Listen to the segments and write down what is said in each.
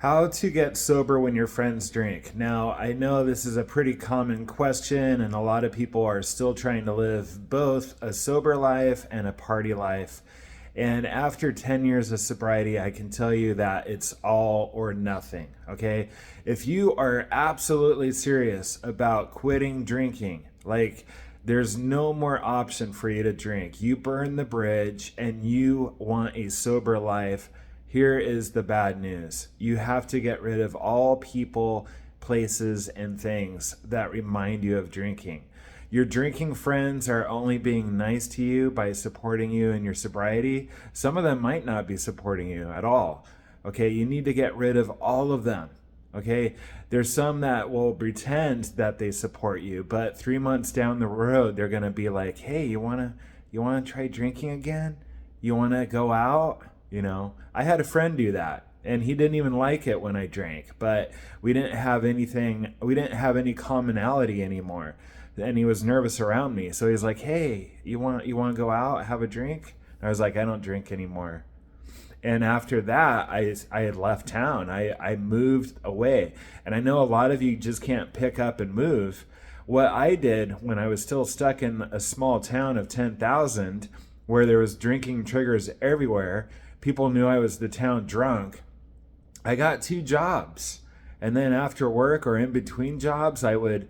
How to get sober when your friends drink. Now, I know this is a pretty common question, and a lot of people are still trying to live both a sober life and a party life. And after 10 years of sobriety, I can tell you that it's all or nothing. Okay. If you are absolutely serious about quitting drinking, like there's no more option for you to drink, you burn the bridge and you want a sober life, here is the bad news. You have to get rid of all people, places, and things that remind you of drinking. Your drinking friends are only being nice to you by supporting you in your sobriety. Some of them might not be supporting you at all. Okay, you need to get rid of all of them. Okay, there's some that will pretend that they support you, but 3 months down the road, they're gonna be like, "Hey, you wanna try drinking again? You wanna go out?" I had a friend do that, and he didn't even like it when I drank, but we didn't have any commonality anymore, and he was nervous around me, so he's like, "Hey, you want to go out, have a drink?" And I was like, "I don't drink anymore." And after that, I had left town. I moved away, and I know a lot of you just can't pick up and move. What I did when I was still stuck in a small town of 10,000 where there was drinking triggers everywhere, people knew I was the town drunk, I got two jobs. And then after work or in between jobs, I would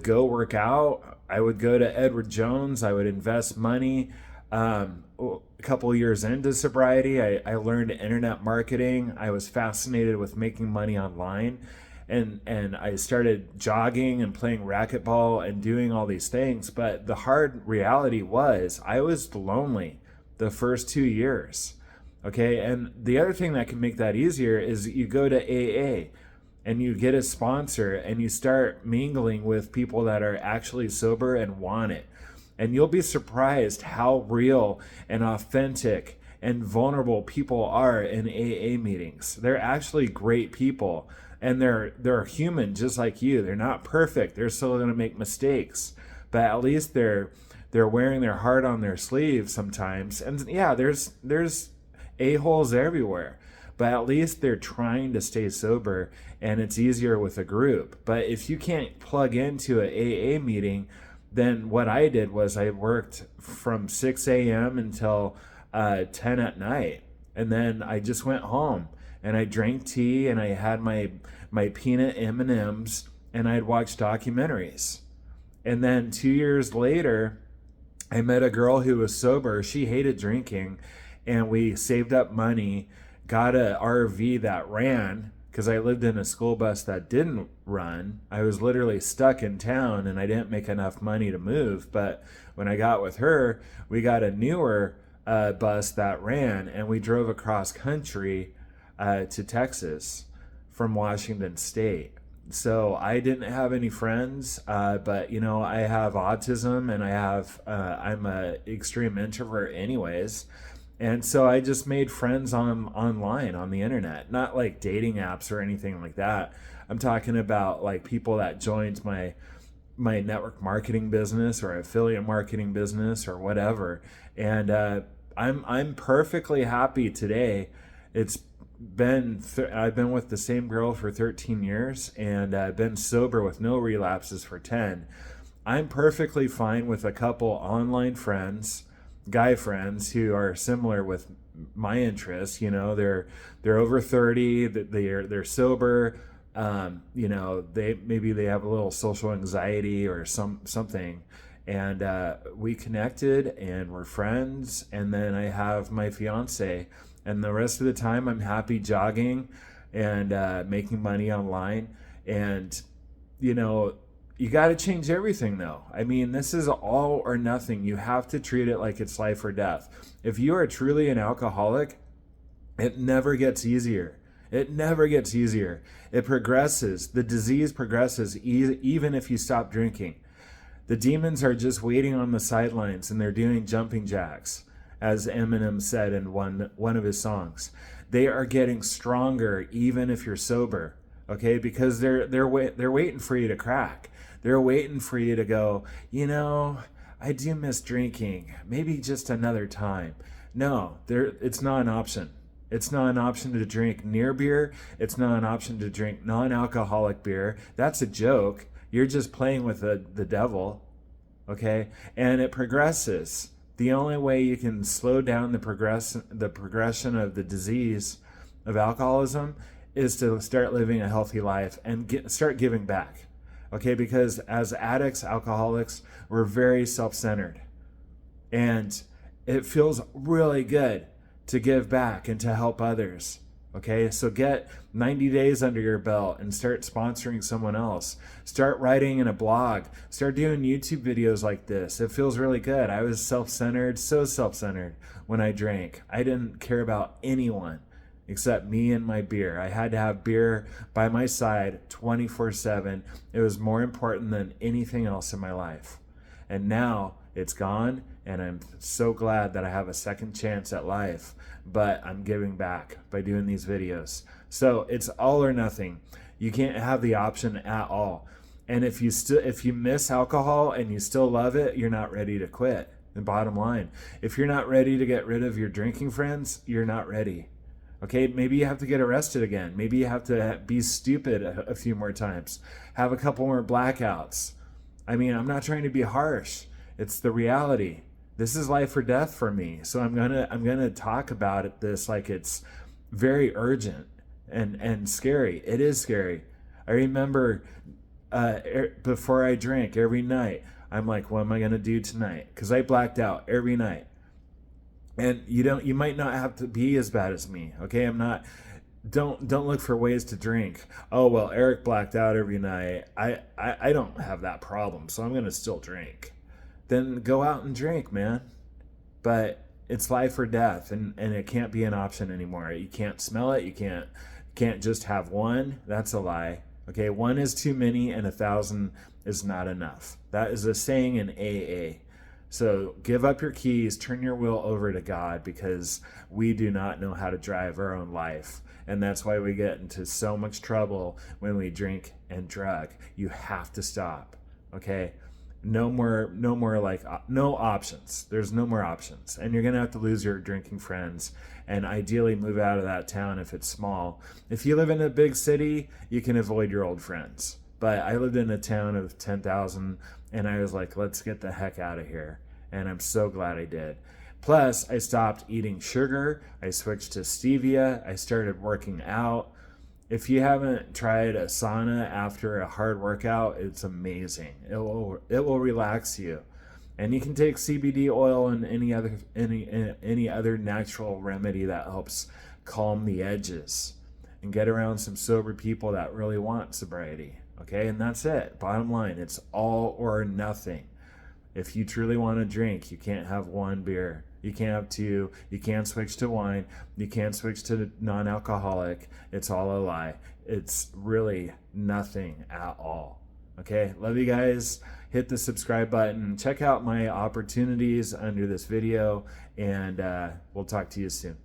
go work out. I would go to Edward Jones. I would invest money. A couple years into sobriety, I learned internet marketing. I was fascinated with making money online. And I started jogging and playing racquetball and doing all these things. But the hard reality was I was lonely the first 2 years. Okay. And the other thing that can make that easier is you go to AA and you get a sponsor and you start mingling with people that are actually sober and want it. And you'll be surprised how real and authentic and vulnerable people are in AA meetings. They're actually great people, and they're human just like you. They're not perfect. They're still going to make mistakes, but at least they're wearing their heart on their sleeve sometimes. And yeah, there's a-holes everywhere, but at least they're trying to stay sober, and it's easier with a group. But if you can't plug into an AA meeting, then what I did was I worked from 6 a.m. until 10 at night. And then I just went home and I drank tea and I had my peanut M&Ms and I'd watch documentaries. And then 2 years later, I met a girl who was sober. She hated drinking, and we saved up money, got a RV that ran, because I lived in a school bus that didn't run. I was literally stuck in town and I didn't make enough money to move. But when I got with her, we got a newer bus that ran, and we drove across country to Texas from Washington State. So I didn't have any friends, but I have autism, and I'm a extreme introvert anyways. And so I just made friends online on the internet, not like dating apps or anything like that. I'm talking about like people that joined my network marketing business or affiliate marketing business or whatever. And I'm perfectly happy today. I've been with the same girl for 13 years, and I've been sober with no relapses for 10. I'm perfectly fine with a couple online friends, guy friends who are similar with my interests. They're over 30, they're sober. They have a little social anxiety or something, and we connected and we're friends. And then I have my fiance, and the rest of the time I'm happy jogging and making money online. And you got to change everything though. I mean, this is all or nothing. You have to treat it like it's life or death. If you are truly an alcoholic, it never gets easier. It never gets easier. It progresses. The disease progresses even if you stop drinking. The demons are just waiting on the sidelines, and they're doing jumping jacks, as Eminem said in one of his songs. They are getting stronger even if you're sober. Okay, because they're waiting for you to crack. They're waiting for you to go, I do miss drinking. Maybe just another time. No, it's not an option. It's not an option to drink near beer. It's not an option to drink non-alcoholic beer. That's a joke. You're just playing with the devil, okay? And it progresses. The only way you can slow down the progression of the disease of alcoholism is to start living a healthy life and start giving back, okay? Because as addicts, alcoholics, we're very self-centered. And it feels really good to give back and to help others. Okay, so get 90 days under your belt and start sponsoring someone else. Start writing in a blog. Start doing YouTube videos like this. It feels really good. I was self-centered, so self-centered when I drank. I didn't care about anyone except me and my beer. I had to have beer by my side 24/7. It was more important than anything else in my life. And now it's gone, and I'm so glad that I have a second chance at life, but I'm giving back by doing these videos. So it's all or nothing. You can't have the option at all. And if you miss alcohol and you still love it, you're not ready to quit. The bottom line, if you're not ready to get rid of your drinking friends, you're not ready. Okay, maybe you have to get arrested again. Maybe you have to be stupid a few more times. Have a couple more blackouts. I mean, I'm not trying to be harsh. It's the reality. This is life or death for me. So I'm gonna talk about this like it's very urgent and scary. It is scary. I remember before I drank every night, I'm like, what am I gonna do tonight? Because I blacked out every night. And you might not have to be as bad as me. Okay, don't look for ways to drink. Oh, well, Eric blacked out every night. I don't have that problem, so I'm gonna still drink. Then go out and drink, man. But it's life or death, and it can't be an option anymore. You can't smell it. You can't just have one. That's a lie. Okay, one is too many, and 1,000 is not enough. That is a saying in AA. So give up your keys, turn your will over to God, because we do not know how to drive our own life. And that's why we get into so much trouble when we drink and drug. You have to stop, okay? No more like, no options. There's no more options. And you're going to have to lose your drinking friends and ideally move out of that town if it's small. If you live in a big city, you can avoid your old friends. But I lived in a town of 10,000, and I was like, let's get the heck out of here. And I'm so glad I did. Plus, I stopped eating sugar. I switched to stevia. I started working out. If you haven't tried a sauna after a hard workout, it's amazing. It will relax you. And you can take CBD oil and any other natural remedy that helps calm the edges and get around some sober people that really want sobriety. Okay, and that's it. Bottom line, it's all or nothing. If you truly want to drink, you can't have one beer. You can't have two. You can't switch to wine. You can't switch to non-alcoholic. It's all a lie. It's really nothing at all. Okay, love you guys. Hit the subscribe button. Check out my opportunities under this video, and we'll talk to you soon.